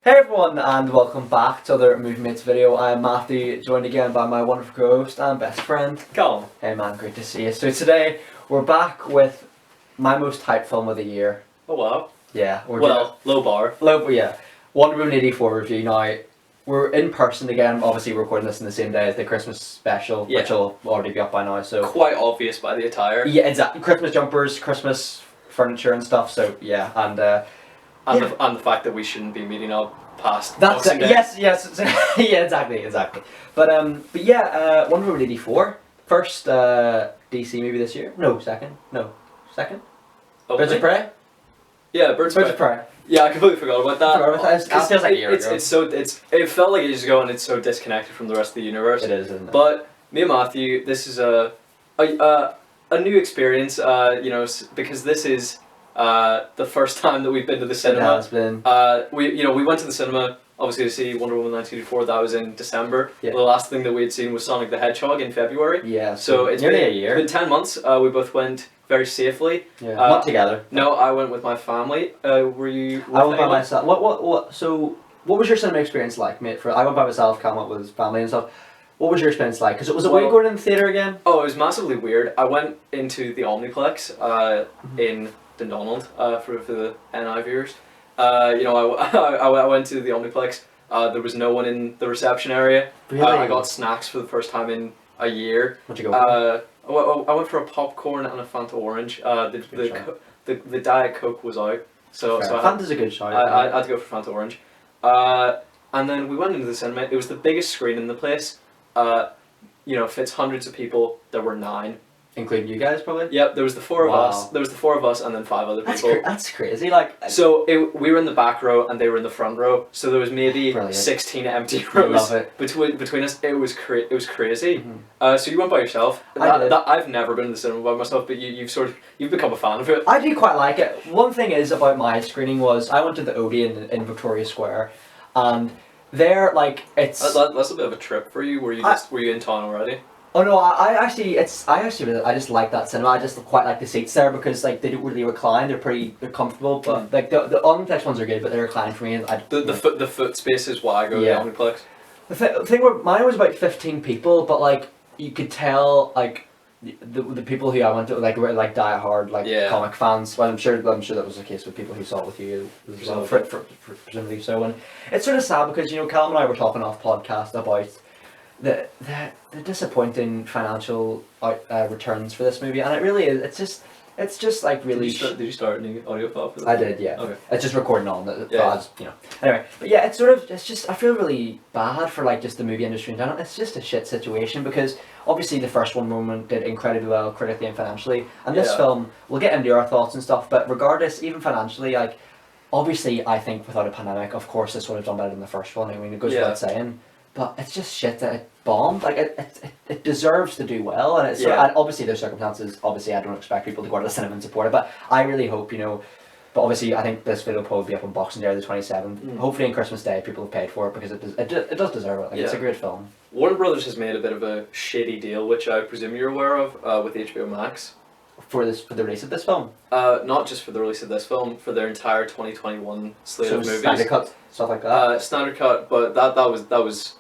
Hey everyone, and welcome back to another Movie Mates video. I'm Matthew, joined again by my wonderful co-host and best friend, Colin. Hey man, great to see you. So today, we're back with my most hyped film of the year. Oh wow. Yeah. Low bar. Yeah. Wonder Woman 84 review. Now, we're in person again. Obviously, we're recording this on the same day as the Christmas special, Yeah. which will already be up by now. So Quite obvious by the attire. yeah, exactly. Christmas jumpers, Christmas furniture and stuff. So yeah, And the fact that we shouldn't be meeting up past that's Boxing it. Day. Yes. Yeah, exactly. But yeah, Wonder Woman 84, first DC movie this year. No, second. Birds of Prey. Yeah, Birds of Prey. Yeah, I completely forgot about that. It feels like a year ago. It felt like ages ago, and it's so disconnected from the rest of the universe. It is, isn't it? But me and Matthew, this is a new experience. Because this is the first time that we've been to the cinema. It has been. We went to the cinema obviously to see Wonder Woman 1984. That was in December. Yeah. The last thing that we had seen was Sonic the Hedgehog in February. Yeah. So it's nearly been a year. It's been 10 months. We both went very safely. Yeah. Not together. No, I went with my family. Were you? I went by myself. What? So, what was your cinema experience like, mate? I went by myself. Cam went with his family and stuff. What was your experience like? Because it was a weird going in the theater again. Oh, it was massively weird. I went into the Omniplex in Dundonald for the NI viewers. I went to the Omniplex. There was no one in the reception area. Really? I got snacks for the first time in a year. What'd you go for? I went for a popcorn and a Fanta orange. The Diet Coke was out, so Fanta's a good shout. I had to go for Fanta orange. And then we went into the cinema. It was the biggest screen in the place. Fits hundreds of people. There were 9. Including you guys, probably? Yep, there was the 4 of Wow. us. There was the 4 of us and then 5 other people. That's crazy. Like, So we were in the back row and they were in the front row. So there was maybe Brilliant. 16 empty I rows love it. between us. It was crazy. Mm-hmm. So you went by yourself. I've never been to the cinema by myself, but you've become a fan of it. I do quite like it. One thing is about my screening was I went to the Odeon in Victoria Square, and there, like, it's. That's a bit of a trip for you. Were you in town already? Oh no, I just like that cinema. I just quite like the seats there because like they don't really recline. They're comfortable, but like the Omniplex ones are good, but they recline for me. The foot space is why I go to the Omniplex. The thing where mine was about 15 people, but like you could tell like the people who I went to like were like die-hard comic fans. Well, I'm sure that was the case with people who saw it with you as well, for presumably so. And it's sort of sad because Callum and I were talking off podcast about the disappointing financial returns for this movie, and it really is. It's just like really. Did you start an audio file for that? I did, yeah. Okay. It's just recording on the Yeah. Anyway, but yeah, it's just I feel really bad for like just the movie industry in general. It's just a shit situation because obviously the first Wonder Woman did incredibly well critically and financially, and this film, we'll get into our thoughts and stuff, but regardless, even financially, like obviously I think without a pandemic, of course this would have done better than the first one. I mean, it goes without saying. But it's just shit that it bombed. Like it deserves to do well, and it's and obviously there's circumstances. Obviously, I don't expect people to go to the cinema and support it, but I really hope But obviously, I think this video will probably be up on Boxing Day the 27th. Hopefully, on Christmas Day, people have paid for it because it does deserve it. Like it's a great film. Warner Brothers has made a bit of a shady deal, which I presume you're aware of, with HBO Max. For the release of this film. Not just for the release of this film, for their entire 2021 slate of movies. Snyder Cut, stuff like that. Snyder Cut, but that was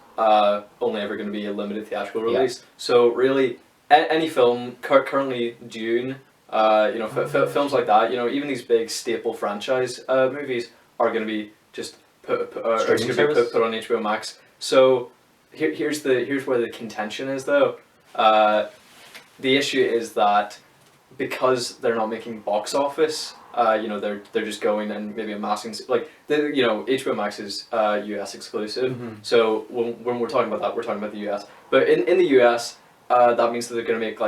only ever going to be a limited theatrical release. So really, any film currently Dune, films like that, even these big staple franchise movies are going to be just put on HBO Max. So here's where the contention is though. The issue is that because they're not making box office, they're just going and maybe amassing HBO Max is US exclusive. So when we're talking about that, we're talking about the US. But in the US, that means that they're gonna make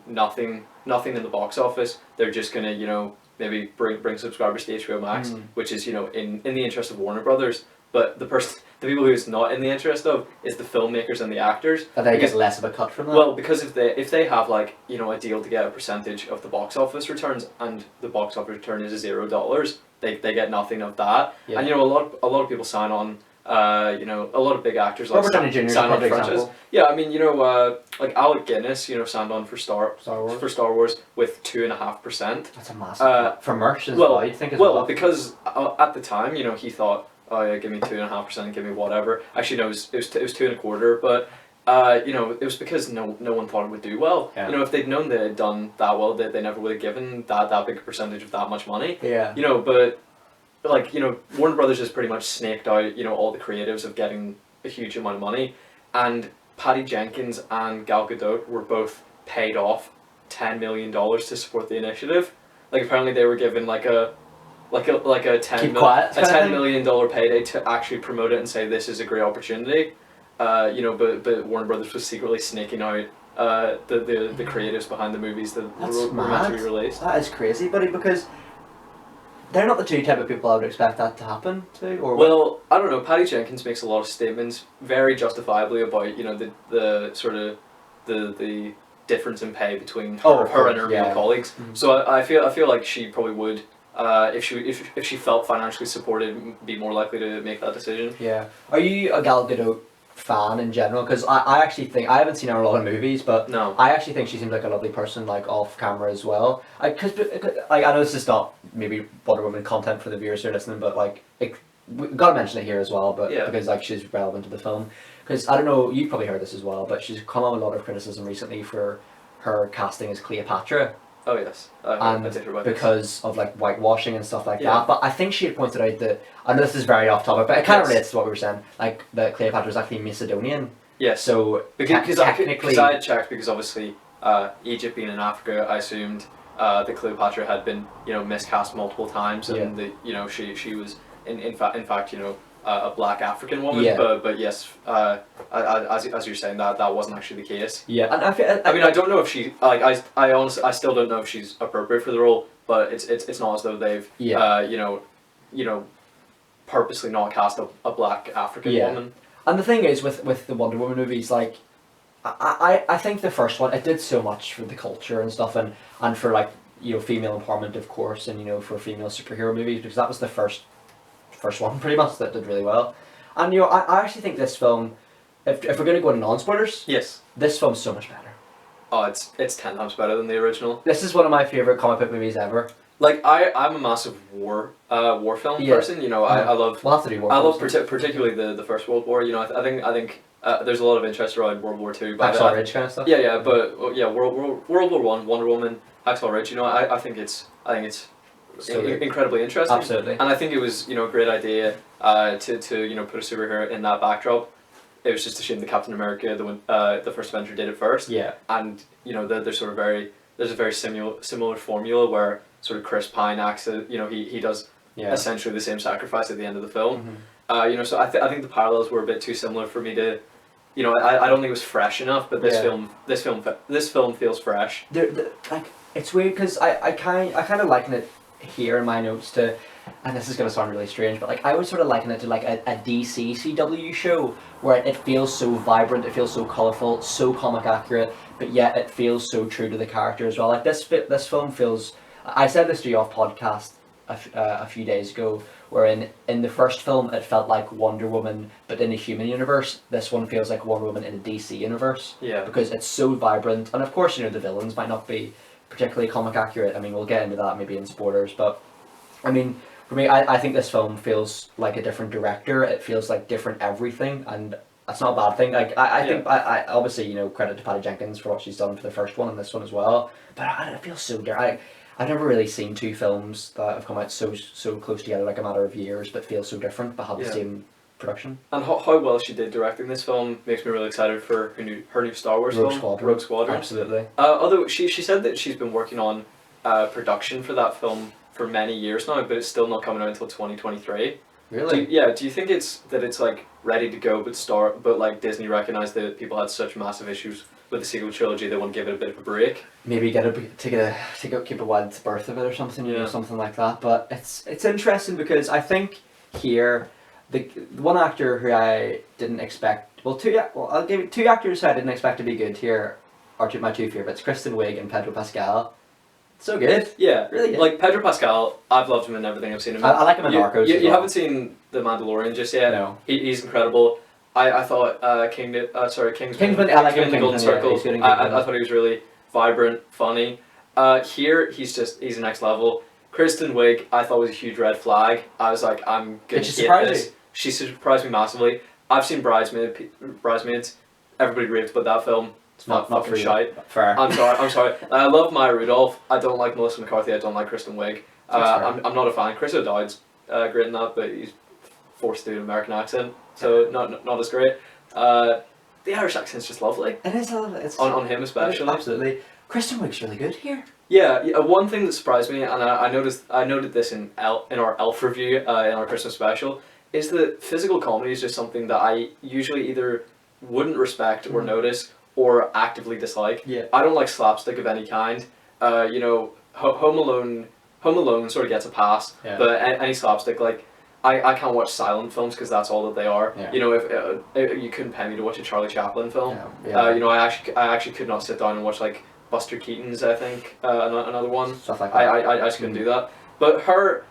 nothing in the box office. They're just gonna maybe bring subscribers to HBO Max, which is in the interest of Warner Brothers. But the people who it's not in the interest of is the filmmakers and the actors. And they get less of a cut from that. Well, because if they have a deal to get a percentage of the box office returns, and the box office return is $0, they get nothing of that. Yeah. And a lot of people sign on. A lot of big actors like Robert Downey Jr. sign on for franchise. Yeah, I mean like Alec Guinness signed on for Star Wars with 2.5%. That's a massive for merch as well. You think as well because at the time he thought, oh yeah, give me 2.5%, give me whatever. Actually, no, it was 2.25%, but. It was because no one thought it would do well. Yeah. If they'd known they had done that well, they never would have given that big a percentage of that much money. Yeah. But Warner Brothers has pretty much snaked out, all the creatives of getting a huge amount of money, and Patty Jenkins and Gal Gadot were both paid off $10 million to support the initiative. Like apparently they were given like a $10 million payday to actually promote it and say this is a great opportunity. But Warner Brothers was secretly snaking out the creatives behind the movies that were meant to be released. That is crazy, buddy, because they're not the two type of people I would expect that to happen to. Or well, I don't know. Patty Jenkins makes a lot of statements, very justifiably, about the sort of the difference in pay between her and her male colleagues. Mm-hmm. So I feel like she probably would. If she felt financially supported, be more likely to make that decision. Yeah. Are you a Gal Gadot fan in general? Because I actually think, I haven't seen her in a lot of movies, but no. I actually think she seems like a lovely person, like off camera as well. I know this is not maybe Wonder Woman content for the viewers who are listening, but we gotta mention it here as well. But because she's relevant to the film. Because I don't know, you've probably heard this as well, but she's come on a lot of criticism recently for her casting as Cleopatra. Oh yes, I did hear about because of whitewashing and stuff like that. But I think she had pointed out that, I know this is very off topic, but it kind of relates to what we were saying, that Cleopatra was actually Macedonian. Yes. So because I had checked, because obviously Egypt being in Africa, I assumed that Cleopatra had been miscast multiple times, and that she was in fact a black African woman. Yeah. But yes, as you're saying, that wasn't actually the case. Yeah, and I don't know if she I honestly still don't know if she's appropriate for the role, but it's not as though they've purposely not cast a black African woman. And the thing is with the Wonder Woman movies, I think the first one, it did so much for the culture and stuff, and for female empowerment, of course, and for female superhero movies, because that was the first one pretty much that did really well. And I actually think this film, if we're going to go into non-spoilers, yes, this film's so much better. Oh, it's 10 times better than the original. This is one of my favourite comic book movies ever. I'm a massive war film person. I love. We'll have to do war. I love particularly the First World War. I think there's a lot of interest around World War II. Hacksaw Ridge kind of stuff. Yeah, but World War One, Wonder Woman, Hacksaw Ridge. I think it's incredibly interesting. Absolutely. And I think it was a great idea to put a superhero in that backdrop. It was just a shame that Captain America, the first Avenger, did it first. Yeah. And there's a very similar formula where sort of Chris Pine acts. He does essentially the same sacrifice at the end of the film. Mm-hmm. So I think the parallels were a bit too similar for me to. I don't think it was fresh enough, but this film feels fresh. It's weird because I kind of liken it here in my notes to, and this is going to sound really strange, but I would sort of liken it to a DC CW show where it feels so vibrant, it feels so colourful, so comic accurate, but yet it feels so true to the character as well. This film feels. I said this to you off podcast a few days ago, where in the first film it felt like Wonder Woman, but in a human universe. This one feels like Wonder Woman in a DC universe. Yeah. Because it's so vibrant, and of course the villains might not be particularly comic accurate. We'll get into that maybe in spoilers, but for me, I think this film feels like a different director. It feels like different everything, and that's not a bad thing. I think I obviously credit to Patty Jenkins for what she's done for the first one and this one as well. But it feels so different. I've never really seen two films that have come out so close together, a matter of years, but feel so different, but have the same production. And how well she did directing this film makes me really excited for her new Star Wars film, Rogue Squadron. Absolutely. Although she said that she's been working on production for that film for many years now, but it's still not coming out until 2023. Really? Do you think it's ready to go, but Disney recognized that people had such massive issues with the sequel trilogy, they want to give it a bit of a break? Maybe keep a wild birth of it or something, something like that. But it's interesting because I think here the one actor who I didn't expect, I'll give you two actors who I didn't expect to be good here are my two favourites, Kristen Wiig and Pedro Pascal. So good. Yeah, really good. Pedro Pascal, I've loved him in everything I've seen him in. I like him in Narcos. You haven't seen The Mandalorian just yet? No. He's incredible. I thought Kingsman. I like him in the Golden Circle. I thought he was really vibrant, funny. Here he's next level. Kristen Wiig, I thought was a huge red flag. I was like, I'm gonna Did she surprise this. you? She surprised me massively. I've seen Bridesmaids. Everybody raved about that film. It's not fucking shite. Fair. I'm sorry. I love Maya Rudolph. I don't like Melissa McCarthy. I don't like Kristen Wiig. I'm not a fan. Chris O'Dowd's great in that, but he's forced to do an American accent, so not as great. The Irish accent's just lovely. It is lovely. It's on him especially. Absolutely. Kristen Wiig's really good here. Yeah. One thing that surprised me, and I noted this in our Elf review in our Christmas special, is that physical comedy is just something that I usually either wouldn't respect or notice or actively dislike. Yeah. I don't like slapstick of any kind. Home Alone sort of gets a pass, but any slapstick, like, I can't watch silent films because that's all that they are. Yeah. You know, if you couldn't pay me to watch a Charlie Chaplin film, I actually could not sit down and watch like Buster Keaton's, I think, another one. Stuff like that. I just couldn't do that. But her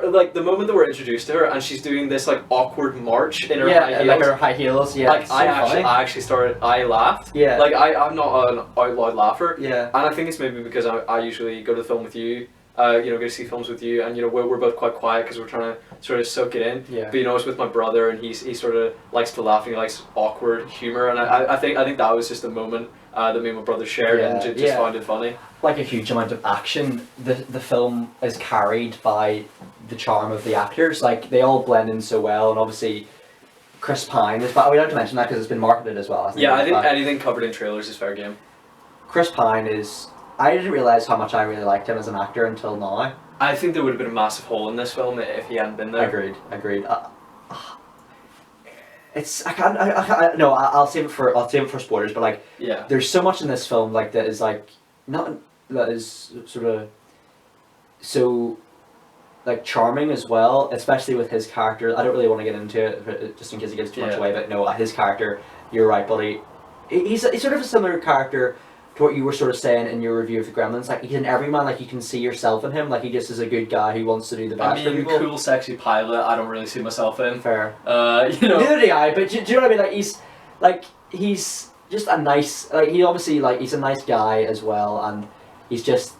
like the moment that we're introduced to her and she's doing this like awkward march in her high heels. Like her high heels. Yeah. Like I laughed. Yeah. Like I'm not an out loud laugher. Yeah. And I think it's maybe because I usually go to the film with you. Go to see films with you, and we're both quite quiet because we're trying to sort of soak it in. Yeah. But it's with my brother, and he sort of likes to laugh, and he likes awkward humor, and I think that was just a moment that me and my brother shared, and just found it funny. Like a huge amount of action, the film is carried by the charm of the actors. Like they all blend in so well, and obviously Chris Pine is. But we don't have to mention that because it's been marketed as well. I think anything covered in trailers is fair game. Chris Pine is. I didn't realise how much I really liked him as an actor until now. I think there would have been a massive hole in this film if he hadn't been there. Agreed. I'll save it for spoilers. But like, there's so much in this film like that is sort of so like charming as well, especially with his character. I don't really want to get into it just in case it gives too much away. But no, his character. You're right, buddy. He's sort of a similar character to what you were sort of saying in your review of the Gremlins. Like he's an everyman, like you can see yourself in him. Like he just is a good guy who wants to do the best for people. Cool, sexy pilot. I don't really see myself in. Fair. Neither do I. But do you know what I mean? Like he's just a nice. Like he obviously he's a nice guy as well, and he's just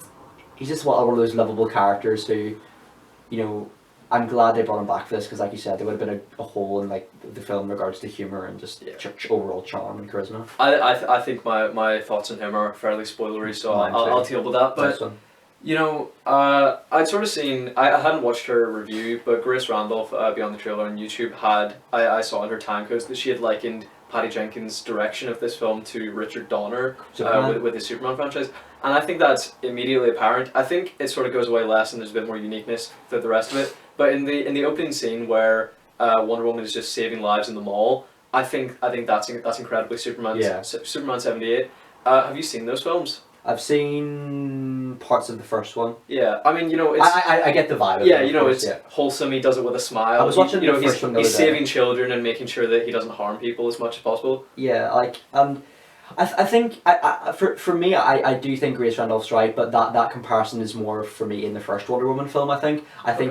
one of those lovable characters who, I'm glad they brought him back for this because, like you said, there would have been a hole in like the film in regards to humor and just overall charm and charisma. I think my thoughts on him are fairly spoilery, so I'll deal with that. But I'd sort of seen. I hadn't watched her review, but Grace Randolph, Beyond the Trailer on YouTube, I saw in her Timecodes that she had likened Patty Jenkins' direction of this film to Richard Donner with his Superman franchise. And I think that's immediately apparent. I think it sort of goes away less and there's a bit more uniqueness to the rest of it. But in the opening scene where Wonder Woman is just saving lives in the mall, I think that's incredibly Superman 78. Have you seen those films? I've seen parts of the first one. Yeah, I mean, it's... I get the vibe of it. It's wholesome, he does it with a smile. I was watching the first one the other He's saving children and making sure that he doesn't harm people as much as possible. Yeah, I think for me I do think Grace Randolph's right, but that comparison is more for me in the first Wonder Woman film. I think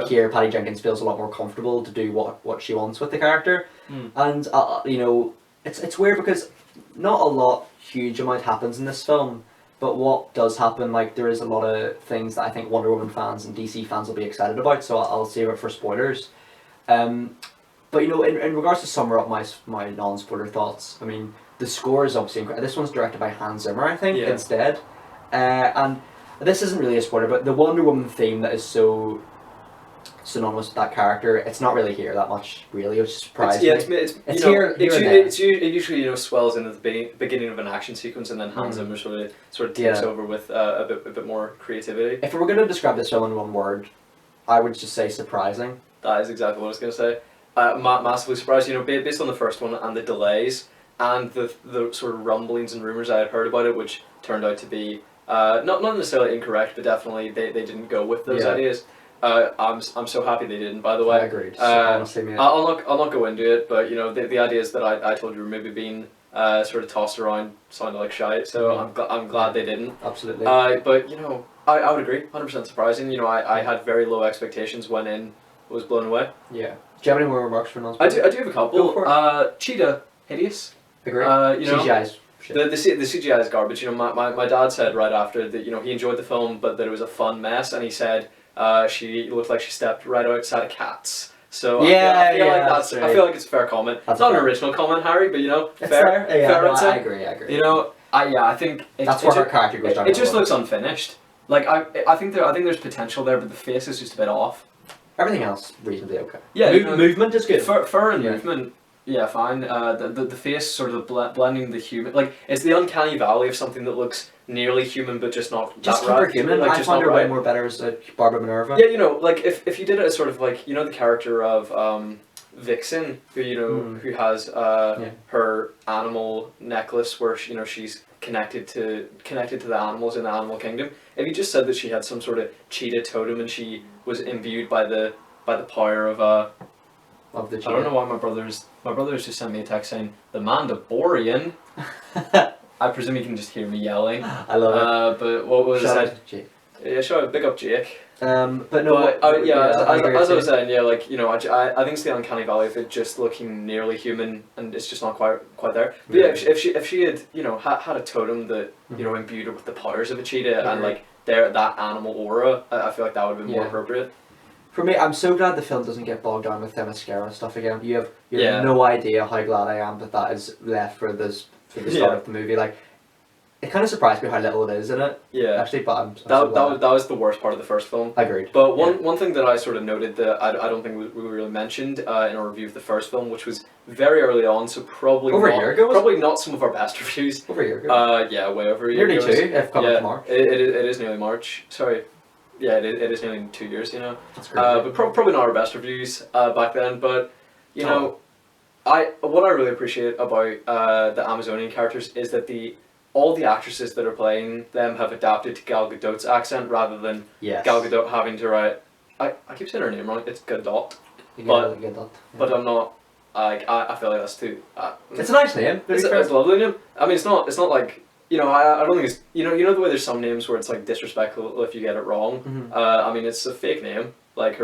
here Patty Jenkins feels a lot more comfortable to do what she wants with the character, and it's weird because not a huge amount happens in this film, but what does happen, like there is a lot of things that I think Wonder Woman fans and DC fans will be excited about. So I'll save it for spoilers. But in regards to sum up my non-spoiler thoughts, I mean. The score is obviously incredible. This one's directed by Hans Zimmer, I think, instead. And this isn't really a spoiler, but the Wonder Woman theme that is so synonymous with that character, it's not really here that much, really, which surprised me. It usually swells into the beginning of an action sequence, and then Hans Zimmer sort of takes over with a bit more creativity. If we were going to describe this film in one word, I would just say surprising. That is exactly what I was going to say. Massively surprised, based on the first one and the delays. And the sort of rumblings and rumours I had heard about it, which turned out to be not necessarily incorrect, but definitely they didn't go with those ideas. I'm so happy they didn't. By the way, I agreed. Honestly, mate. I'll not go into it, but the ideas that I told you were maybe being sort of tossed around sounded like shite. So I'm glad they didn't. Absolutely. But I would agree. 100% surprising. I had very low expectations, went in, was blown away. Yeah. Do you have any more remarks for I do have a couple. Go for it. Cheetah, hideous. Agree. CGI's shit. The CGI is garbage. My dad said right after that he enjoyed the film, but that it was a fun mess, and he said she looked like she stepped right outside of Cats. So Yeah, I feel like that's I right. feel like it's a fair comment. That's it's not fair. an original comment, Harry, but you know, It's fair. fair. Yeah, fair no, I'd say. I agree. You know, I think That's where her character goes down. It just looks unfinished. Like I think there's potential there, but the face is just a bit off. Everything else reasonably okay. Yeah, movement is good. Fur and movement, yeah, fine. The face sort of blending the human, like it's the uncanny valley of something that looks nearly human but just not Just that right. her human. Like, I just find not her way right. more better as Barbara Minerva. Yeah, you know, like if you did it as sort of like, you know, the character of Vixen, who you know who has her animal necklace where she, you know, she's connected to the animals in the animal kingdom. If you just said that she had some sort of cheetah totem and she was imbued by the power of the cheetah. I don't know why my brother's just sent me a text saying the Mandalorian. I presume you can just hear me yelling. I love it. But what was Shout it? out to Jake. Yeah, sure. Big up Jake. But no. As I was saying, yeah, like, you know, I think it's the uncanny valley of it just looking nearly human and it's just not quite there. But yeah, if she had, you know, had a totem that, you know, imbued her with the powers of a cheetah and like that animal aura, I feel like that would have been more appropriate. For me, I'm so glad the film doesn't get bogged down with Themyscira stuff again. You have no idea how glad I am that is left for the start of the movie. Like, it kind of surprised me how little it is in it. Yeah. Actually, but I'm so glad. That was the worst part of the first film. Agreed. But one thing that I sort of noted that I don't think we really mentioned in our review of the first film, which was very early on, so probably over a year ago. Probably not some of our best reviews. Over a year ago. Yeah, way over a year ago. Nearly 2, if coming to March. It is nearly March. Sorry. Yeah, it is nearly 2 years, you know. That's crazy. But probably not our best reviews back then. But you know, what I really appreciate about the Amazonian characters is that all the actresses that are playing them have adapted to Gal Gadot's accent rather than Gal Gadot having to write. I keep saying her name wrong. It's Gadot. But I'm not. I feel like that's too. It's a nice name. It's a lovely name. I mean, it's not like. You know, I don't think it's, you know the way there's some names where it's like disrespectful if you get it wrong. Mm-hmm. I mean, it's a fake name. Like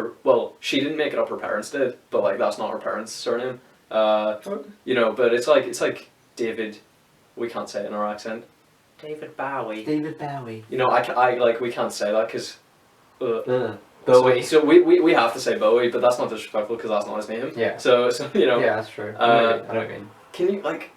she didn't make it up. Her parents did, but like that's not her parents' surname. You know, but it's like David. We can't say it in our accent. David Bowie. David Bowie. You know, I like we can't say that because. Bowie. So we have to say Bowie, but that's not disrespectful because that's not his name. Yeah. So you know. Yeah, that's true. I know what I mean. Can you like?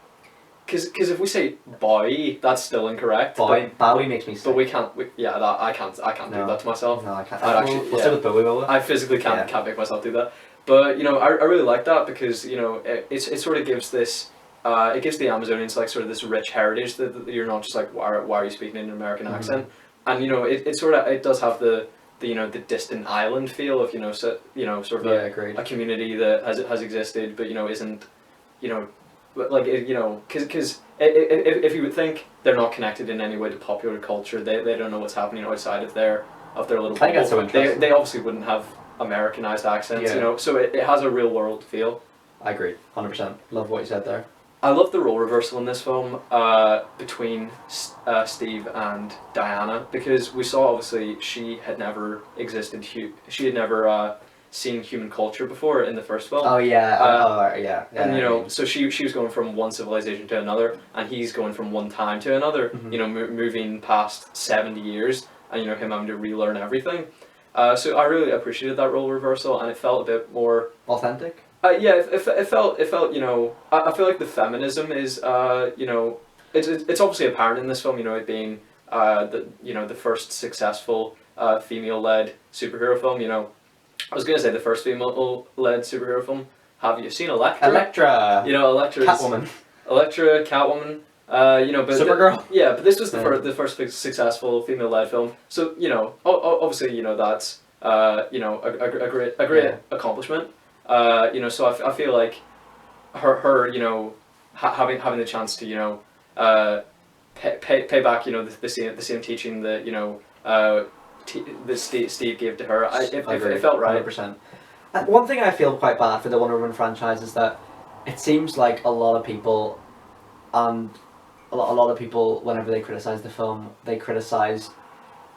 Because if we say Bowie, that's still incorrect. Bowie makes me sick. But we can't. I can't do that to myself. No, I can't. We'll stick with Bowie, will we? I physically can't make myself do that. But you know, I really like that because you know it sort of gives this. It gives the Amazonians like sort of this rich heritage that you're not just like why are you speaking in an American accent, and you know it does have the you know the distant island feel of sort of a community that has existed but isn't like because if you would think they're not connected in any way to popular culture, they don't know what's happening outside of their little bubble. I think that's so interesting. They obviously wouldn't have Americanized accents, so it has a real world feel. I agree, 100%. Love what you said there. I love the role reversal in this film between Steve and Diana, because we saw obviously she had never existed. She had never seen human culture before in the first film. Oh yeah, yeah. And so she was going from one civilization to another, and he's going from one time to another. Mm-hmm. Moving past 70 years, and him having to relearn everything. So I really appreciated that role reversal, and it felt a bit more authentic. It felt I feel like the feminism is it's obviously apparent in this film, it being the first successful female-led superhero film. I was gonna say the first female-led superhero film. Have you seen Elektra? Elektra. Elektra. Catwoman. Elektra, Catwoman. But Supergirl. But this was the first successful female-led film. So obviously that's a great accomplishment. So I feel like her having the chance to pay back the same teaching that that Steve gave to her. It felt right. 100%. One thing I feel quite bad for the Wonder Woman franchise is that it seems like a lot of people, and a lot of people, whenever they criticize the film, they criticize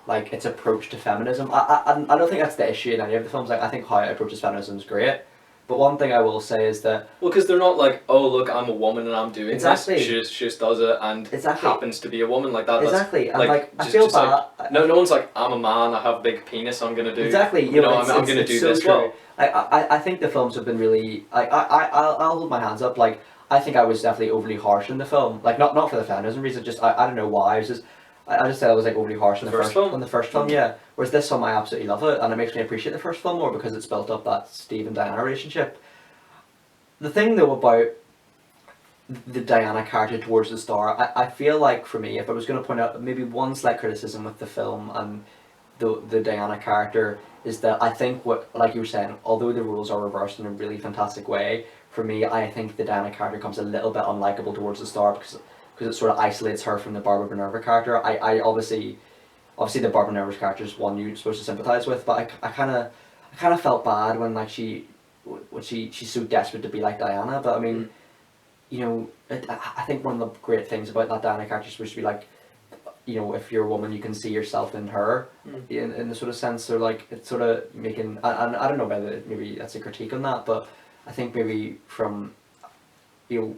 like its approach to feminism. I don't think that's the issue in any of the films. Like, I think how it approaches feminism is great. But one thing I will say is that... Well, because they're not like, oh, look, I'm a woman and I'm doing this. She just does it and happens to be a woman like that. Exactly. And I feel bad... No one's like, I'm a man, I have a big penis, I'm going to do... Exactly. I'm going to do this well. I think the films have been really, I'll hold my hands up, like, I think I was definitely overly harsh in the film, like, not for the feminism reason, just, I don't know why, I was just, I just said I was like overly harsh in the first film? In the first film, yeah. Whereas this film, I absolutely love it, and it makes me appreciate the first film more because it's built up that Steve and Diana relationship. The thing though about the Diana character towards the star, I feel like for me, if I was going to point out maybe one slight criticism with the film and the Diana character, is that I think what, like you were saying, although the roles are reversed in a really fantastic way, for me, I think the Diana character becomes a little bit unlikable towards the star because it sort of isolates her from the Barbara Minerva character. I obviously the Barbara Minerva character is one you're supposed to sympathise with, but I kind of felt bad when like she's so desperate to be like Diana. But I mean, you know, I think one of the great things about that Diana character is supposed to be like, you know, if you're a woman, you can see yourself in her, in the sort of sense. So like, it's sort of making, and I don't know whether maybe that's a critique on that, but I think maybe from, you know,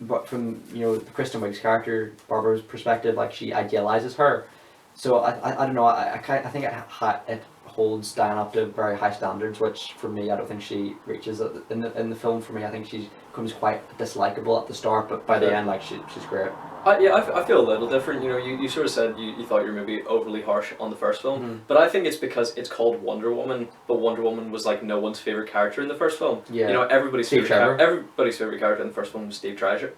but from, you know, the Kristen Wiig's character, Barbara's perspective, like she idealizes her. So I don't know, I think it holds Diana up to very high standards, which for me I don't think she reaches in the film. For me, I think she becomes quite dislikable at the start, but by the end, like she's great. Yeah, I feel a little different. You know, you sort of said you thought you were maybe overly harsh on the first film, but I think it's because it's called Wonder Woman, but Wonder Woman was like no one's favorite character in the first film. Yeah. You know, everybody's favorite character in the first film was Steve Treasure.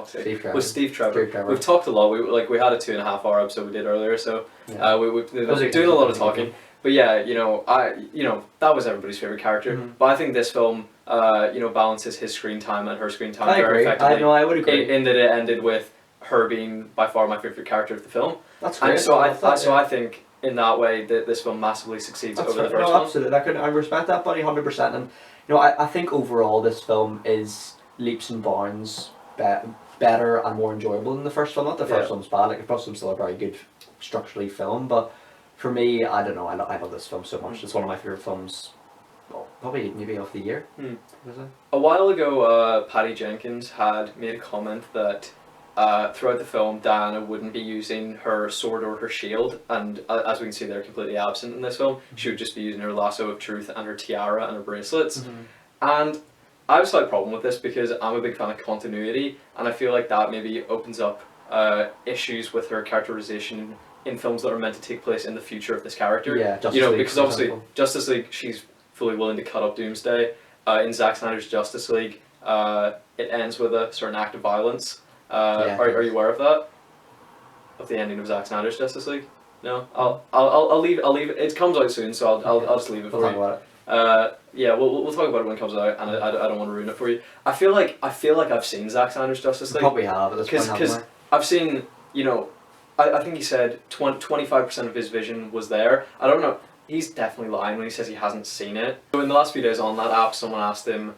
Steve Trevor. We've talked a lot. We had a 2.5 hour episode we did earlier, so we've been doing a lot of talking. But yeah, you know, that was everybody's favorite character. But I think this film, you know, balances his screen time and her screen time very effectively. I would agree. In that it ended with her being by far my favorite character of the film. That's great. And so I think in that way that this film massively succeeds over the first one. Absolutely. I respect that, buddy, 100%. And you know, I think overall this film is leaps and bounds better and more enjoyable than the first film. Not the first film's bad. Like the first film's still a very good structurally film, but for me, I don't know. I love this film so much. It's one of my favorite films. Well, probably maybe of the year. A while ago, Patty Jenkins had made a comment that throughout the film, Diana wouldn't be using her sword or her shield, and as we can see, they're completely absent in this film. She would just be using her lasso of truth and her tiara and her bracelets. And I have a slight problem with this because I'm a big fan of continuity, and I feel like that maybe opens up issues with her characterization in films that are meant to take place in the future of this character. Yeah, Justice you know, League, because obviously Justice League, she's fully willing to cut up Doomsday. In Zack Snyder's Justice League, it ends with a certain act of violence. Are you aware of that? Of the ending of Zack Snyder's Justice League? No, I'll leave it. It comes out soon, so I'll just leave it for you. Yeah, we'll talk about it when it comes out, and I don't want to ruin it for you. I feel like I've seen Zack Snyder's Justice League. Probably have at this point, because I've seen, you know, I think he said 25% of his vision was there. I don't know. He's definitely lying when he says he hasn't seen it. So in the last few days on that app, someone asked him,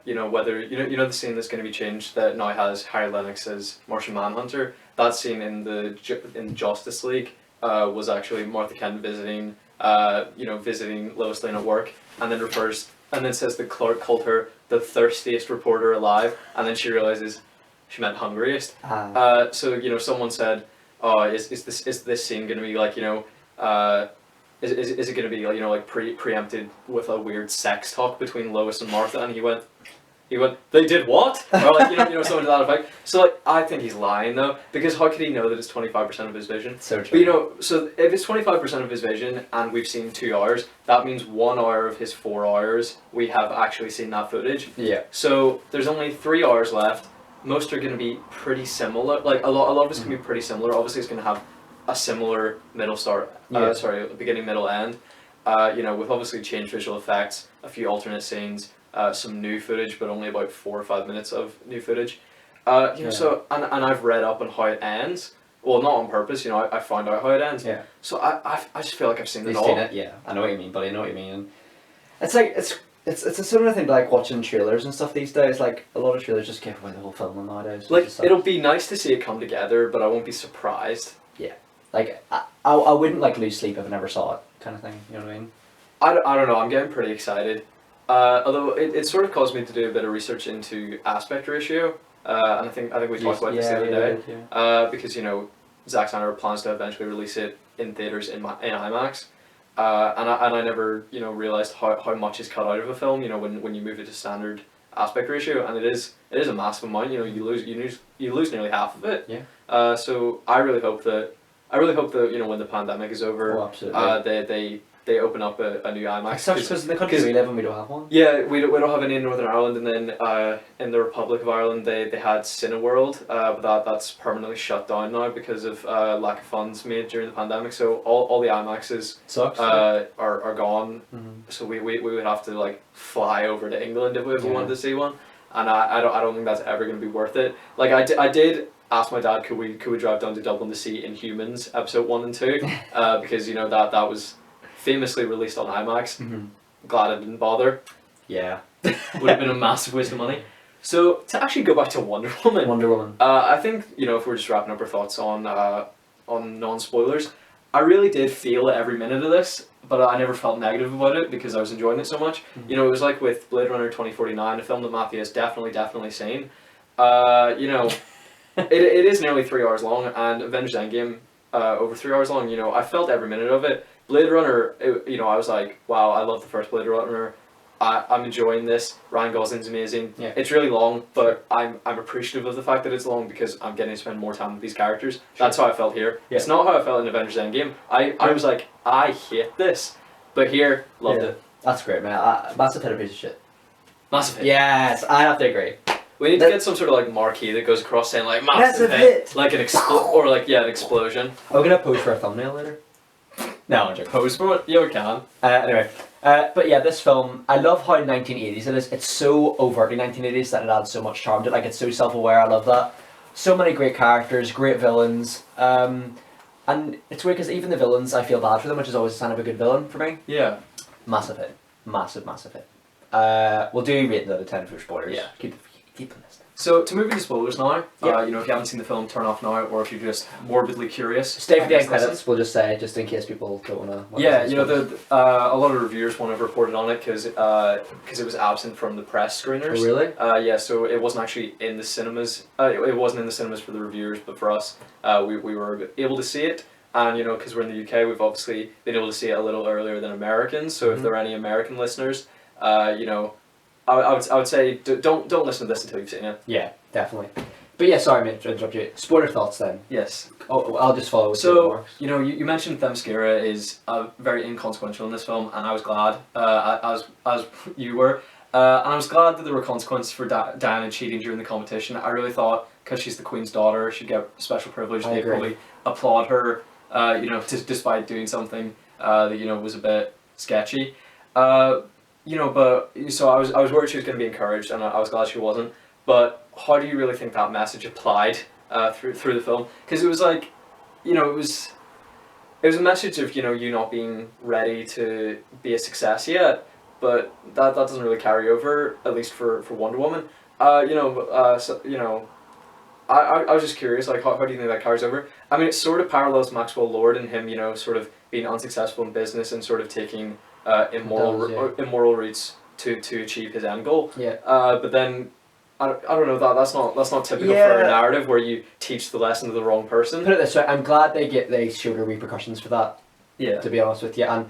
you know, whether you know the scene that's going to be changed that now has Harry Lennox as Martian Manhunter. That scene in Justice League was actually Martha Kent visiting Lois Lane at work, and then says that Clark called her the thirstiest reporter alive, and then she realizes she meant hungriest. So you know, someone said, "Oh, is this scene going to be like, you know, is it going to be, you know, like preempted with a weird sex talk between Lois and Martha?" And he went, "They did what?" Or like, you know, something to that effect. So like, I think he's lying though, because how could he know that it's 25% of his vision? So true. But you know, so if it's 25% of his vision and we've seen 2 hours, that means 1 hour of his 4 hours we have actually seen that footage. Yeah. So there's only 3 hours left. Most are going to be pretty similar. Like a lot of it's going to be pretty similar. Obviously, it's going to have a similar beginning, middle, end. You know, with obviously changed visual effects, a few alternate scenes, some new footage, but only about 4 or 5 minutes of new footage. You know, so and I've read up on how it ends. Well, not on purpose. You know, I found out how it ends. Yeah. So I just feel like I've seen it all. Seen it? Yeah, I know what you mean, buddy. I know what you mean. It's like it's a similar thing to like watching trailers and stuff these days. Like a lot of trailers just give away the whole film nowadays. Like it'll be nice to see it come together, but I won't be surprised. Yeah. Like I wouldn't like lose sleep if I never saw it, kind of thing. You know what I mean? I don't know. I'm getting pretty excited. Although it sort of caused me to do a bit of research into aspect ratio. And I think we talked about this the other day. Because you know, Zack Snyder plans to eventually release it in theaters in IMAX. and I never realized how much is cut out of a film. When you move it to standard aspect ratio, and it is a massive amount. You lose nearly half of it. Yeah. So I really hope that when the pandemic is over, Oh, absolutely. they open up a new IMAX. Because in the country we live in, we don't have one. Yeah, we don't have any in Northern Ireland, and then in the Republic of Ireland they had Cineworld, but that's permanently shut down now because of lack of funds made during the pandemic. So all the IMAXs Sucks. are gone. Mm-hmm. So we would have to like fly over to England if we wanted to see one, and I don't think that's ever going to be worth it. Like I did ask my dad, could we drive down to Dublin to see Inhumans episode 1 and 2, because that was famously released on IMAX. Mm-hmm. Glad I didn't bother. Yeah. Would have been a massive waste of money. So to actually go back to Wonder Woman. Wonder Woman. I think if we're just wrapping up our thoughts on non-spoilers, I really did feel every minute of this, but I never felt negative about it because I was enjoying it so much. Mm-hmm. It was like with Blade Runner 2049, a film that Matthew has definitely seen. It is nearly 3 hours long, and Avengers Endgame over 3 hours long. I felt every minute of it. Blade Runner, I was like, wow, I love the first Blade Runner. I'm enjoying this. Ryan Gosling's amazing. Yeah. It's really long, but I'm appreciative of the fact that it's long because I'm getting to spend more time with these characters. Sure. That's how I felt here. Yeah. It's not how I felt in Avengers Endgame. I was like, I hate this, but here, loved it. That's great, man. Massive hit, a piece of shit. Massive hit. Yes, I have to agree. We need to get some sort of like marquee that goes across saying like massive hit, like an an explosion. Are we gonna post for a thumbnail later? No, I'm joking. Post for it? Yeah, we can. Anyway, but yeah, this film, I love how 1980s it is. It's so overtly 1980s that it adds so much charm to it. Like, it's so self-aware. I love that. So many great characters, great villains. And it's weird because even the villains, I feel bad for them, which is always a sign of a good villain for me. Yeah. Massive hit. Massive hit. We'll do rating out of 10 for spoilers. Yeah. Keep them listening. So to move into spoilers now, yeah. If you haven't seen the film, turn off now, or if you're just morbidly curious, stay for the end credits. We'll just say, just in case people don't want to. Yeah, a lot of reviewers won't have reported on it because it was absent from the press screeners. Oh, really? Yeah, so it wasn't actually in the cinemas. It wasn't in the cinemas for the reviewers, but for us, we were able to see it. And because we're in the UK, we've obviously been able to see it a little earlier than Americans. So if there are any American listeners, I would say don't listen to this until you've seen it. Yeah, definitely. But yeah, sorry mate, to interrupt you. Spoiler thoughts then. Yes. Oh, I'll just follow with so, you mentioned Themyscira is very inconsequential in this film, and I was glad, as you were, and I was glad that there were consequences for Diana cheating during the competition. I really thought, because she's the Queen's daughter, she'd get special privilege. They probably applaud her, despite doing something that was a bit sketchy. But so I was worried she was going to be encouraged, and I was glad she wasn't. But how do you really think that message applied through the film? Because it was like, it was a message of you not being ready to be a success yet, but that doesn't really carry over, at least for Wonder Woman. I was just curious, like how do you think that carries over? I mean, it sort of parallels Maxwell Lord and him, sort of being unsuccessful in business and sort of taking immoral routes to achieve his end goal. Yeah. But then I don't know, that's not typical for a narrative where you teach the lesson to the wrong person. Put it this way, I'm glad they showed the repercussions for that. Yeah. To be honest with you, and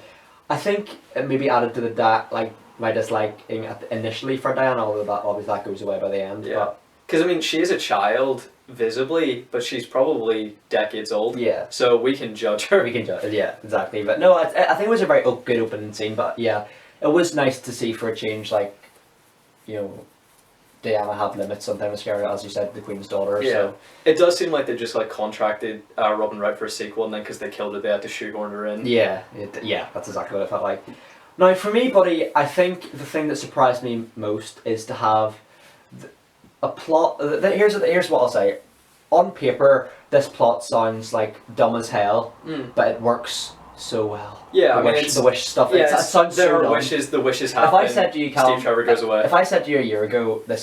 I think it maybe added to my disliking initially for Diana, although that goes away by the end. Yeah. Because I mean, she is a child visibly, but she's probably decades old. Yeah. So we can judge her. We can judge. Yeah, exactly. But no, I think it was a very good opening scene. But yeah, it was nice to see for a change, Diana have limits on Themyscira, as you said, the Queen's daughter. Yeah. So it does seem like they just contracted Robin Wright for a sequel, and then because they killed her, they had to shoehorn her in. Yeah. That's exactly what it felt like. Now, for me, buddy, I think the thing that surprised me most is to have a plot. Here's what I'll say. On paper, this plot sounds like dumb as hell, but it works so well. Yeah, the wish stuff. Yeah, it sounds so dumb. The wishes happen. If I said to you, Callum, Steve Trevor goes away. If I said to you a year ago, that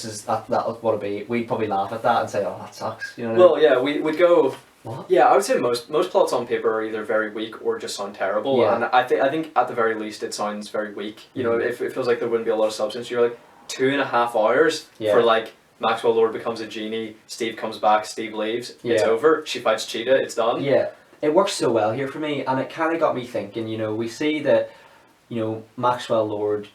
what it'd be, we'd probably laugh at that and say, "Oh, that sucks." Well, yeah, we'd go. What? Yeah, I would say most plots on paper are either very weak or just sound terrible. Yeah. And I think at the very least it sounds very weak. If it feels like there wouldn't be a lot of substance, you're like 2.5 hours for Maxwell Lord becomes a genie, Steve comes back, Steve leaves, it's over, she fights Cheetah, it's done. Yeah. it works so well here for me, and it kind of got me thinking. You know, we see that, you know, Maxwell Lord,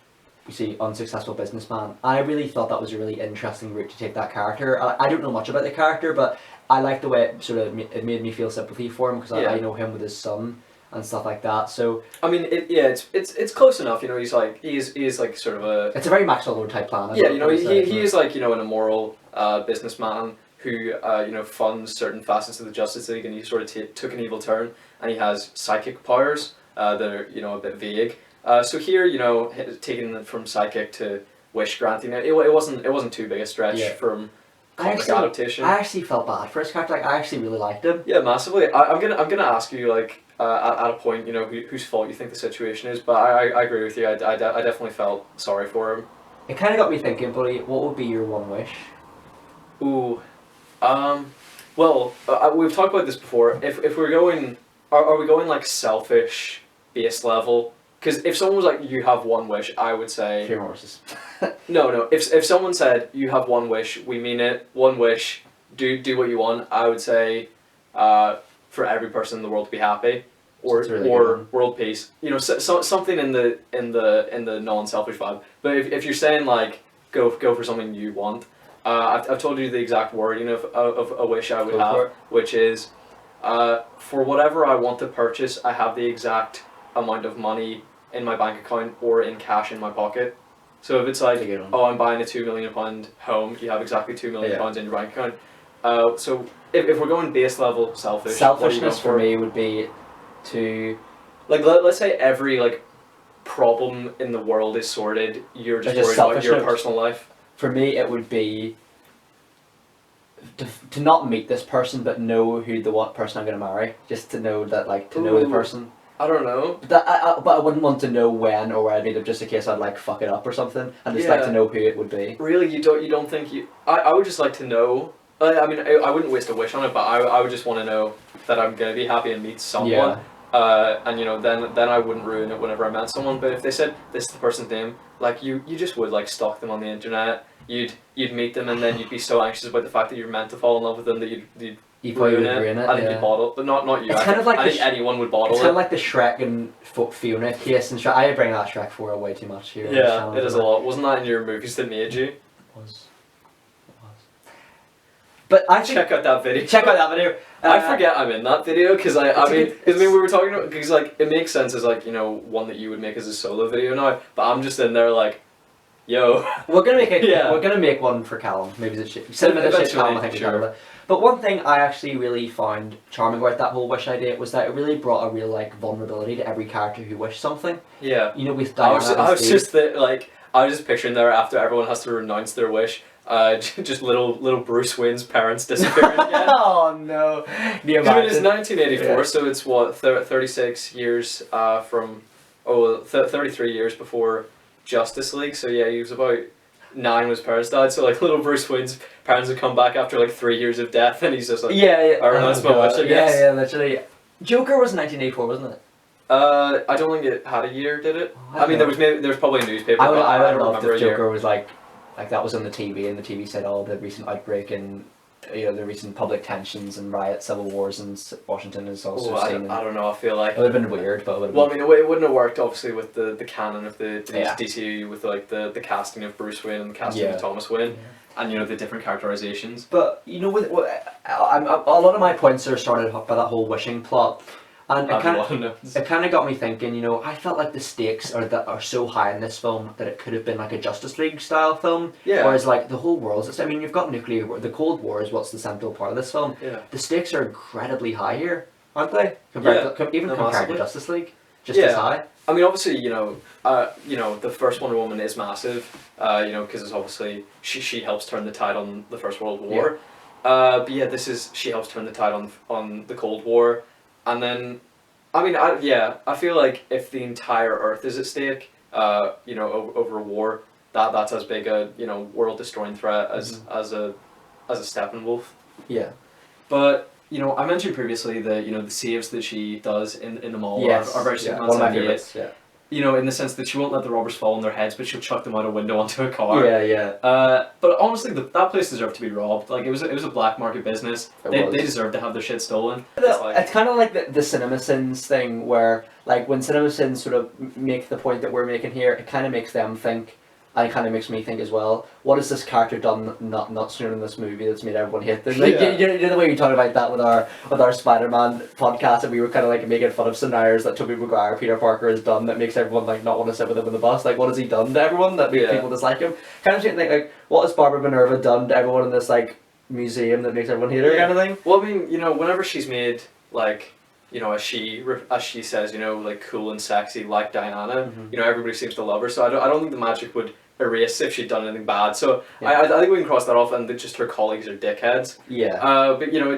we see unsuccessful businessman. I really thought that was a really interesting route to take that character. I don't know much about the character, but I like the way it sort of it made me feel sympathy for him because I know him with his son and stuff like that. So I mean, it's close enough. You know, he's like sort of a. It's a very Maxwell Lord type plan. Yeah, you know, he is like, you know, an immoral businessman who you know, funds certain facets of the Justice League, and he sort of took an evil turn, and he has psychic powers that are, you know, a bit vague. So here, you know, taking it from psychic to wish granting, it wasn't too big a stretch from comic adaptation. I actually felt bad for his character. Like, I actually really liked him. Yeah, massively. I'm gonna ask you, like, at a point, you know, whose fault you think the situation is, but I agree with you. I definitely felt sorry for him. It kind of got me thinking, buddy. What would be your one wish? Ooh, well, we've talked about this before. If we're going, are we going like selfish base level? Because if someone was like, you have one wish, I would say... 3 horses. No. If someone said, you have one wish, we mean it, one wish, do what you want, I would say, for every person in the world to be happy, or world peace. You know, so something in the non-selfish vibe. But if you're saying like, go for something you want, I've told you the exact wording of a wish I would have, which is, for whatever I want to purchase, I have the exact amount of money in my bank account or in cash in my pocket. So if it's like, oh, I'm buying a £2 million home, you have exactly £2 million in your bank account. So if we're going base level selfishness for me would be to, like, let's say every like problem in the world is sorted, you're just worried about your personal life. For me, it would be to not meet this person, but know who the person I'm going to marry. Just to know that, like, to know the person. I don't know. But I wouldn't want to know when or where I'd meet them, just in case I'd like fuck it up or something, and just like to know who it would be. Really, you don't think you? I would just like to know. I mean, I wouldn't waste a wish on it, but I would just want to know that I'm gonna be happy and meet someone. Yeah. And you know, then I wouldn't ruin it whenever I met someone. But if they said this is the person's name, like you just would like stalk them on the internet. You'd meet them, and then you'd be so anxious about the fact that you're meant to fall in love with them that you'd ruin it. I think you'd bottle, but not you. It's kind of like I think anyone would bottle it. It's kind of like the Shrek and Fiona case, and Shrek. I bring that Shrek 4 way too much here. Yeah, it is a lot. Wasn't that in your movies that made you? It was. But I think, check out that video. Check out that video. I forget I'm in that video because I mean we were talking about, because like it makes sense as like, you know, one that you would make as a solo video now, but I'm just in there like, yo. We're gonna make we're gonna make one for Callum. Maybe it's Callum, I think. Sure. But one thing I actually really found charming about that whole wish idea was that it really brought a real like vulnerability to every character who wished something. Yeah. You know, with Diana I was just picturing there after everyone has to renounce their wish. Just little Bruce Wayne's parents disappearing again. Oh no! It is 1984, so it's what 36 years from 33 years before Justice League. So yeah, he was about 9 when his parents died. So like little Bruce Wayne's parents would come back after like 3 years of death, and he's just like, I renounce my wish, I guess. Yeah, literally. Joker was 1984, wasn't it? I don't think it had a year, did it? I mean, there was probably a newspaper. I would love if Joker was like that was on the TV, and the TV said, "Oh, the recent outbreak and the recent public tensions and riots, civil wars in Washington is also seen." I don't know. I feel like it would have been weird, but I mean, it wouldn't have worked obviously with the canon of the DCU, with like the casting of Bruce Wayne and the casting of Thomas Wayne. And the different characterizations. But a lot of my points are started by that whole wishing plot. And it kind of got me thinking, I felt like the stakes are so high in this film that it could have been like a Justice League style film. Yeah. Whereas like the whole world, I mean, you've got nuclear war. The Cold War is what's the central part of this film. Yeah. The stakes are incredibly high here, aren't they? Compared to Justice League, just as high. I mean, obviously, the first Wonder Woman is massive. Because it's obviously she helps turn the tide on the First World War. Yeah. But she helps turn the tide on the Cold War. And then, I mean, I feel like if the entire Earth is at stake, over a war, that's as big a world-destroying threat as a Steppenwolf. Yeah. But I mentioned previously the saves that she does in the mall are very one of my favorites. Yeah. you know, in the sense that she won't let the robbers fall on their heads, but she'll chuck them out a window onto a car. Yeah. But honestly, that place deserved to be robbed. Like, it was a black market business. They deserved to have their shit stolen. It's kind of like the CinemaSins thing, where like when CinemaSins sort of make the point that we're making here, it kind of makes them think. And it kind of makes me think as well, what has this character done not sooner in this movie that's made everyone hate them? Like, you know the way we talked about that with our Spider-Man podcast, and we were kind of like making fun of scenarios that Tobey Maguire, Peter Parker has done that makes everyone like not want to sit with him in the bus. Like, what has he done to everyone that makes people dislike him? Kind of think like, what has Barbara Minerva done to everyone in this like museum that makes everyone hate her, kind of thing? Well, I mean, you know, whenever she's made like, you know, as she says, you know, like cool and sexy like Diana, you know, everybody seems to love her. So I don't think the magic would erase if she'd done anything bad. So I think we can cross that off, and just her colleagues are dickheads. Yeah. But you know,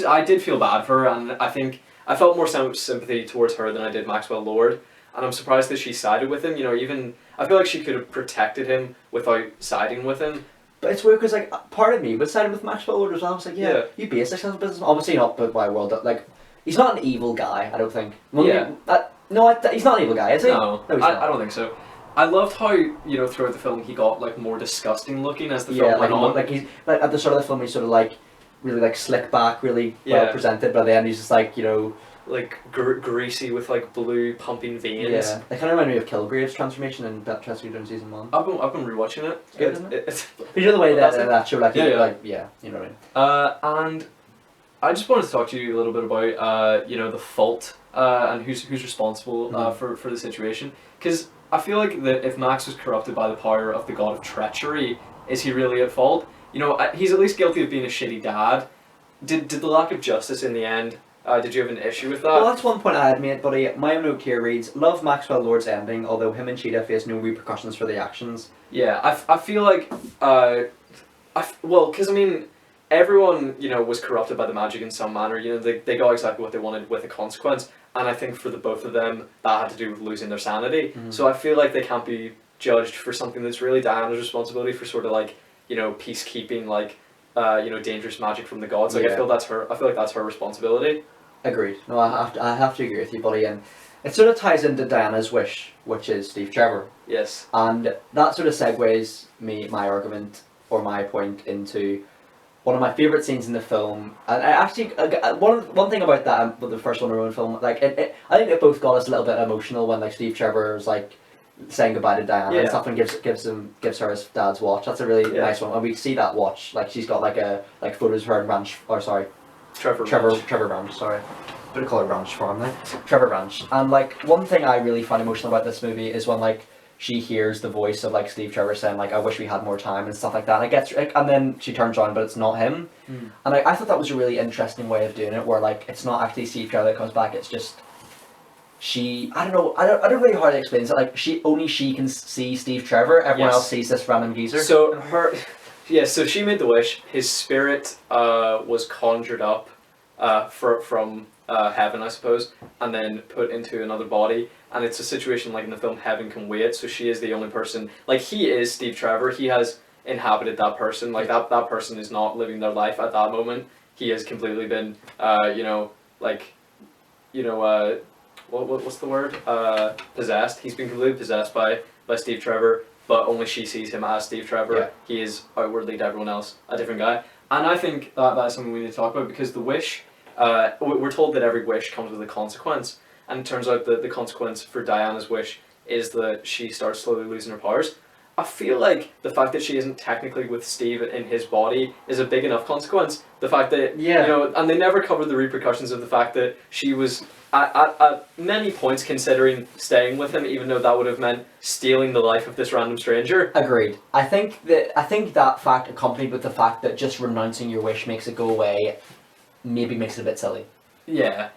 I did feel bad for her, and I think I felt more sympathy towards her than I did Maxwell Lord, and I'm surprised that she sided with him. You know, even I feel like she could have protected him without siding with him. But it's weird because like part of me was siding with Maxwell Lord as well. I was like, you basic sense of business. Obviously not, but my world like. He's not an evil guy, I don't think. Well, he's not an evil guy, is he? No, I don't think so. I loved how, you know, throughout the film he got like more disgusting looking as the film went on. Like he's like at the start of the film he's sort of like really like slick back, really well presented, but then he's just like, you know, like greasy with like blue pumping veins. Yeah, they kind of remind me of Kilgrave's transformation in Rescue Down Season 1. I've been rewatching it. It's good, isn't it? You know the way that show, like, you know what I mean. And I just wanted to talk to you a little bit about you know, the fault and who's responsible for the situation, because I feel like that if Max was corrupted by the power of the god of treachery, is he really at fault? You know, he's at least guilty of being a shitty dad. Did the lack of justice in the end? Did you have an issue with that? Well, that's one point I had made, buddy. My note here reads, love Maxwell Lord's ending, although him and Cheetah face no repercussions for their actions. Yeah, I feel like well, because I mean, everyone, you know, was corrupted by the magic in some manner. You know, they got exactly what they wanted with a consequence, and I think for the both of them, that had to do with losing their sanity. So I feel like they can't be judged for something that's really Diana's responsibility for, sort of like, you know, peacekeeping, like, you know, dangerous magic from the gods. Like, I feel like that's her responsibility. Agreed. No, I have to agree with you, buddy, and it sort of ties into Diana's wish, which is Steve Trevor. Yes. And that sort of segues my argument, or my point, into one of my favourite scenes in the film. And I actually, one thing about that, with the first Wonder Woman film, like, I think it both got us a little bit emotional when, like, Steve Trevor's, like, saying goodbye to Diana and stuff, and gives her his dad's watch. That's a really nice one. And we see that watch, like, she's got like photos of her in Ranch, or sorry, Trevor Ranch, sorry. Better call it Ranch Farm then. Trevor Ranch. And like one thing I really find emotional about this movie is when like she hears the voice of like Steve Trevor saying like, I wish we had more time and stuff like that. And it gets and then she turns around but it's not him. And I thought that was a really interesting way of doing it, where like it's not actually Steve Trevor that comes back, it's just I don't really know how to explain it. Like only she can see Steve Trevor, everyone else sees this random geezer. So so she made the wish. His spirit was conjured up from heaven, I suppose, and then put into another body. And it's a situation like in the film Heaven Can Wait. So she is the only person. Like, he is Steve Trevor. He has inhabited that person. Like that person is not living their life at that moment. He has completely been, what's the word? Possessed. He's been completely possessed by Steve Trevor. But only she sees him as Steve Trevor. Yeah. He is outwardly to everyone else a different guy. And I think that is something we need to talk about, because the wish, we're told that every wish comes with a consequence. And it turns out that the consequence for Diana's wish is that she starts slowly losing her powers. I feel like the fact that she isn't technically with Steve in his body is a big enough consequence. The fact that, you know, and they never covered the repercussions of the fact that she was at many points considering staying with him, even though that would have meant stealing the life of this random stranger. Agreed. I think that fact, accompanied with the fact that just renouncing your wish makes it go away, maybe makes it a bit silly. Yeah.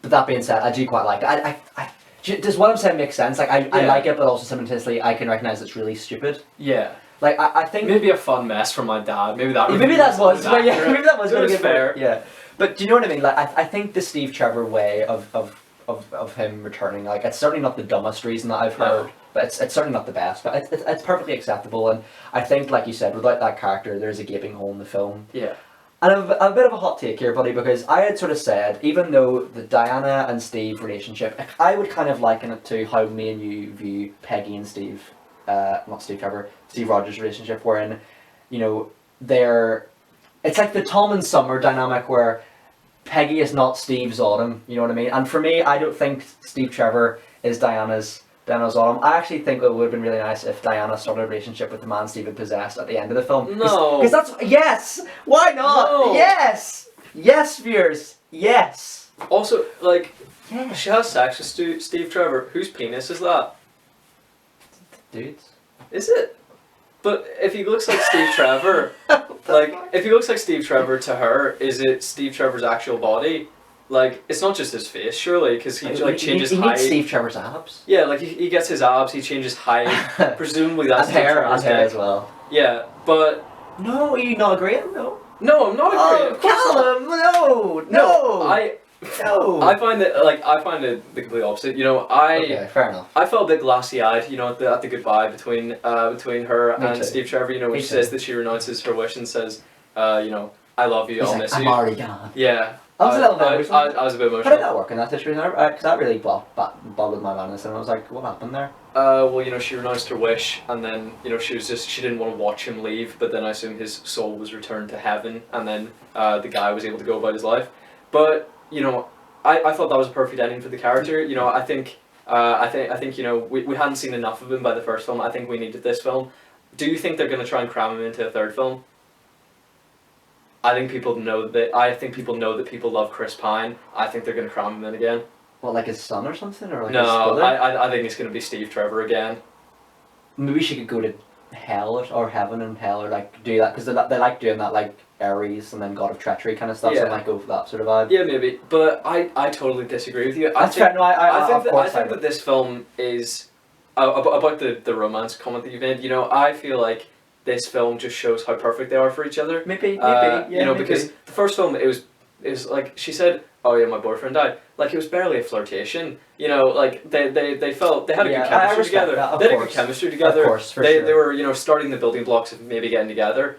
But that being said, I do quite like it. Does what I'm saying make sense? Like, I like it, but also simultaneously I can recognise it's really stupid. Yeah. Like, I think... Maybe a fun mess from my dad. Maybe that was maybe that was going to be fair. Yeah. But do you know what I mean? Like, I think the Steve Trevor way of him returning, like, it's certainly not the dumbest reason that I've heard, but it's certainly not the best, but it's perfectly acceptable. And I think, like you said, without that character, there's a gaping hole in the film. Yeah. And a bit of a hot take here, buddy, because I had sort of said, even though the Diana and Steve relationship, I would kind of liken it to how me and you view Peggy and Steve, not Steve Trevor, Steve Rogers' relationship, wherein, you know, it's like the Tom and Summer dynamic where Peggy is not Steve's Autumn, you know what I mean? And for me, I don't think Steve Trevor is Diana's Autumn. I actually think it would have been really nice if Diana started a relationship with the man Steve had possessed at the end of the film. No. Because that's... Yes! Why not? No. Yes! Yes, viewers! Yes! Also, like, Yeah. she has sex with Steve Trevor. Whose penis is that? Dudes. Is it? But if he looks like Steve Trevor, like, if he looks like Steve Trevor to her, is it Steve Trevor's actual body? Like, it's not just his face, surely, because he like changes he height. needs Steve Trevor's abs. Yeah, like he gets his abs, he changes height. Presumably that's And Steve hair, Trevor's and hair dick. as well. Yeah, but No, are you not agreeing? No. no, I'm not agreeing. Of course not. Callum, no! No, I find it the complete opposite. You know, Okay, fair enough. I felt a bit glassy-eyed, you know, at the goodbye between her Me and too. Steve Trevor. You know, when Me she too. says that she renounces her wish and says, you know, I love you, He's I'll like, miss I'm you. already gone. Yeah. I was a little bit emotional. I was a bit How emotional. did that work in that situation? Because that really bothered my madness, and I was like, what happened there? Well, you know, she renounced her wish, and then, you know, she didn't want to watch him leave, but then I assume his soul was returned to heaven, and then the guy was able to go about his life. But, you know, I thought that was a perfect ending for the character. You know, I think you know, we hadn't seen enough of him by the first film. I think we needed this film. Do you think they're going to try and cram him into a third film? I think people know that people love Chris Pine. I think they're going to cram him in again. What, like his son or something? Or like his No, brother? I think it's going to be Steve Trevor again. Maybe she could go to hell or heaven and hell, or like do that, because they like doing that, like Ares and then God of Treachery kind of stuff. So Yeah. I might go for that sort of vibe. Yeah, maybe, but I totally disagree with you. That's fair. No, I think that this film is about the romance comment that you made. You know, I feel like this film just shows how perfect they are for each other. Maybe, yeah. You know, maybe. because the first film it was like she said, "Oh yeah, my boyfriend died." Like it was barely a flirtation. You know, like they had a good chemistry together. That, they had a good course. chemistry together. Of course, for they sure. they were, you know, starting the building blocks of maybe getting together.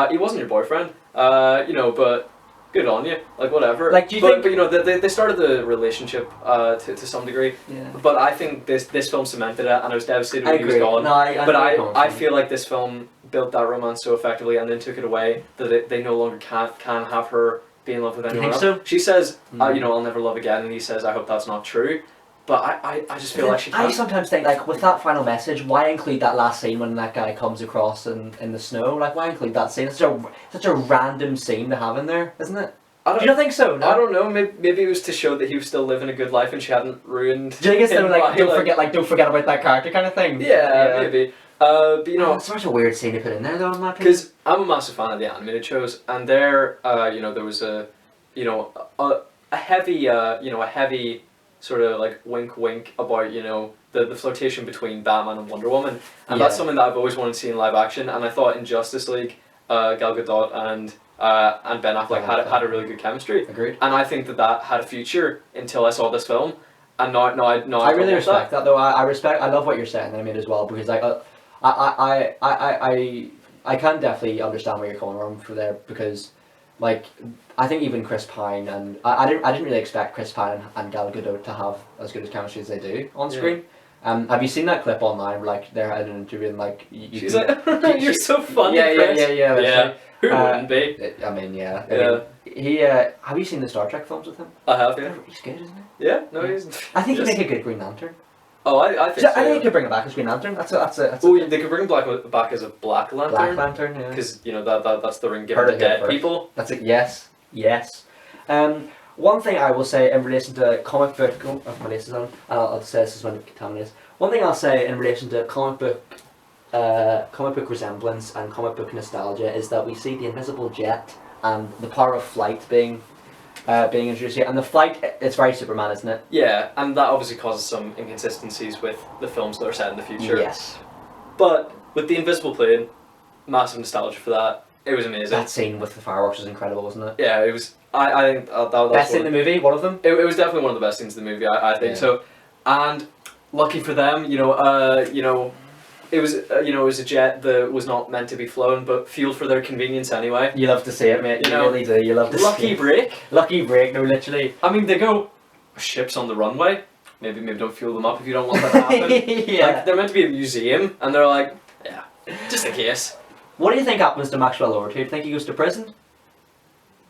He wasn't your boyfriend. You know, but good on you. Like whatever. Like, do you think? But you know, they started the relationship to some degree. Yeah. But I think this film cemented it, and I was devastated when he was agree. gone. No, But I I feel like this film built that romance so effectively and then took it away that they no longer can have her be in love with Do you anyone else. think so? She says, Mm. you know, I'll never love again, and he says, I hope that's not true. But I just feel like she I can't. sometimes think, like, with that final message, why include that last scene when that guy comes across in the snow? Like, why include that scene? It's such a random scene to have in there, isn't it? Do you not think so? No? I don't know. Maybe it was to show that he was still living a good life and she hadn't ruined. Do you think it's him like, by, don't forget about that character kind of thing? Yeah, maybe. But you know, it's such a weird scene to put in there, though, in my opinion. because I'm a massive fan of the animated shows, and there, you know, there was a heavy sort of like wink about, you know, the flirtation between Batman and Wonder Woman, and that's something that I've always wanted to see in live action. And I thought in Justice League, Gal Gadot and Ben Affleck had a really good chemistry. Agreed. And I think that had a future until I saw this film, and now I really respect that though. I love what you're saying, I mean, as well, because like I can definitely understand where you're coming from for there, because like I think even Chris Pine and I didn't really expect Chris Pine and Gal Gadot to have as good as chemistry as they do on screen. Have you seen that clip online where like they're at an interview and like she's like, "You're so funny, Chris." Yeah. Who wouldn't be? I mean, yeah. Yeah. He have you seen the Star Trek films with him? I have, yeah. He's good, isn't he? Yeah, no, he's. I think he'd just- make a good Green Lantern. Oh, I think. So, So, I think he could bring it back as Green Lantern. That's a Oh, they could bring him back as a Black Black Lantern. Lantern. Yeah. Because you know that's the ring given Heard to it here dead first. people. That's it. Yes. One thing I will say in relation to comic book, my lace is on. I'll say this is when it contaminates. One thing I'll say in relation to comic book resemblance and comic book nostalgia is that we see the invisible jet and the power of flight being introduced here. And the flight, it's very Superman, isn't it? Yeah, and that obviously causes some inconsistencies with the films that are set in the future. Yes. But with the invisible plane, massive nostalgia for that. It was amazing. That scene with the fireworks was incredible, wasn't it? Yeah, it was. I think that was Best scene in the movie, one of them. It was definitely one of the best scenes in the movie. I think Yeah. so, and lucky for them, it was you know, it was a jet that was not meant to be flown, but fueled for their convenience anyway. You love to see it, mate. You really do. You love to see Lucky it. break. Lucky break. No, literally. I mean, they go, ships on the runway. Maybe don't fuel them up if you don't want that to happen. Yeah. Like, they're meant to be a museum, and they're like, yeah, just in case. What do you think happens to Maxwell Lord? Do you think he goes to prison?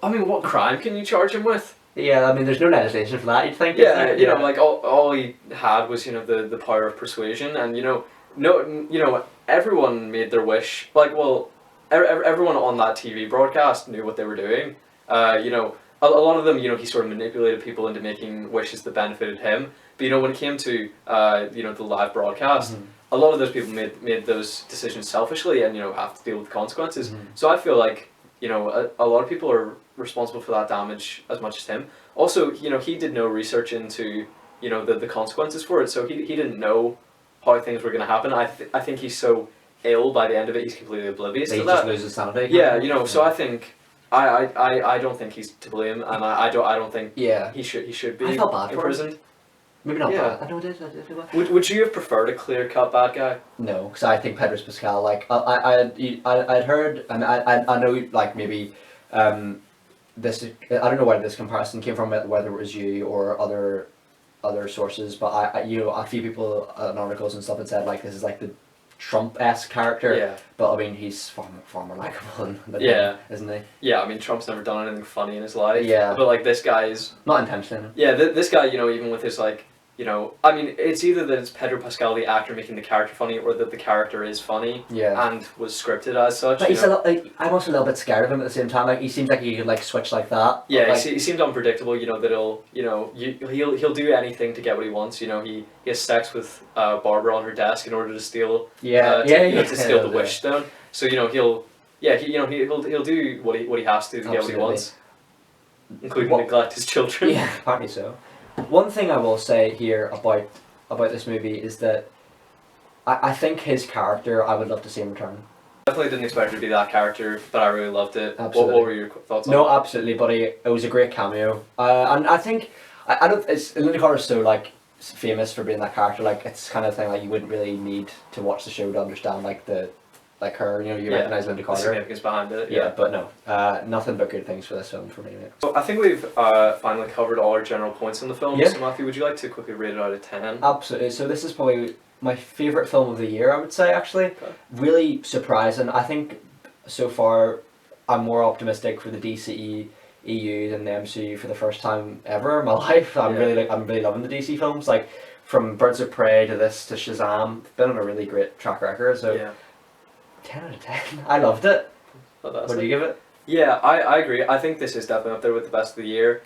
I mean, what crime can you charge him with? Yeah, I mean, there's no legislation for that. You'd think. Yeah, you know, like all he had was, you know, the power of persuasion, and you know, everyone made their wish. Like, well, everyone on that TV broadcast knew what they were doing. You know, a lot of them, you know, he sort of manipulated people into making wishes that benefited him. But you know, when it came to you know, the live broadcast, a lot of those people made those decisions selfishly, and you know, have to deal with the consequences. So I feel like, you know, a lot of people are responsible for that damage as much as him. Also, you know, he did no research into, you know, the consequences for it, so he didn't know how things were going to happen. I think he's so ill by the end of it, he's completely oblivious to that. He just loses sanity. Yeah, you know, so I think I don't think he's to blame, and I don't think he should be I felt bad imprisoned. For him. Maybe not bad. I know it is. I feel bad. Would you have preferred a clear-cut bad guy? No, because I think Pedro Pascal, like I'd heard, and I know, like, maybe this, I don't know where this comparison came from, whether it was you or other sources, but I you know, a few people in articles and stuff had said, like, this is like the Trump-esque character. Yeah. But I mean, he's far more likable than him, isn't he? Yeah, I mean, Trump's never done anything funny in his life. Yeah. But like, this guy is not intentionally. Yeah, this guy, you know, even with his, like, you know, I mean, it's either that it's Pedro Pascal, the actor, making the character funny, or that the character is funny and was scripted as such. But I'm also a little bit scared of him at the same time. Like, he seems like he could, like, switch like that. Yeah, like, he seems unpredictable. You know that he'll do anything to get what he wants. You know, he has sex with Barbara on her desk in order to steal to steal the wish stone. So you know he'll do what he has to get what he wants, including neglect his children. Yeah, apparently so. One thing I will say here about this movie is that I think his character, I would love to see him return. Definitely didn't expect it to be that character, but I really loved it. Absolutely. What were your thoughts on it? No, absolutely, buddy. It was a great cameo. And I think, I don't, Linda Carter's so, like, famous for being that character. Like, it's kind of thing, like, you wouldn't really need to watch the show to understand, like, her, you know, you recognise Linda Carter. The significance behind it. Yeah, but no, nothing but good things for this film for me. Mate. So I think we've finally covered all our general points in the film. Yeah. So Matthew, would you like to quickly rate it out of 10? Absolutely. So this is probably my favourite film of the year, I would say, actually. Okay. Really surprising. I think so far I'm more optimistic for the DCE EU than the MCU for the first time ever in my life. I'm really loving the DC films. Like, from Birds of Prey to this to Shazam, been on a really great track record. So yeah. 10 out of 10. I loved it. Fantastic. What do you give it? Yeah, I agree. I think this is definitely up there with the best of the year.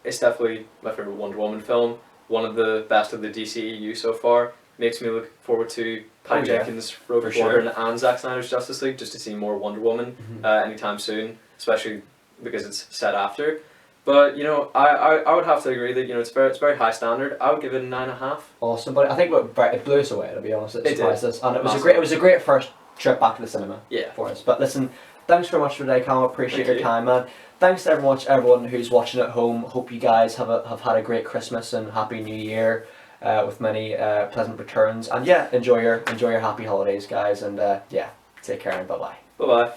It's definitely my favourite Wonder Woman film. One of the best of the DCEU so far. Makes me look forward to Patty Jenkins' Rogue Squadron and Zack Snyder's Justice League, just to see more Wonder Woman anytime soon, especially because it's set after. But you know, I would have to agree that, you know, it's very high standard. I would give it a 9.5. Awesome, but I think it blew us away, to be honest. It surprised us, and it was a great first trip back to the cinema for us. But listen, thanks very much for today, Callum. Appreciate your time, man. Thanks to everyone who's watching at home. Hope you guys have had a great Christmas and Happy New Year, with many pleasant returns. And yeah, enjoy your happy holidays, guys. And yeah, take care and bye bye. Bye bye.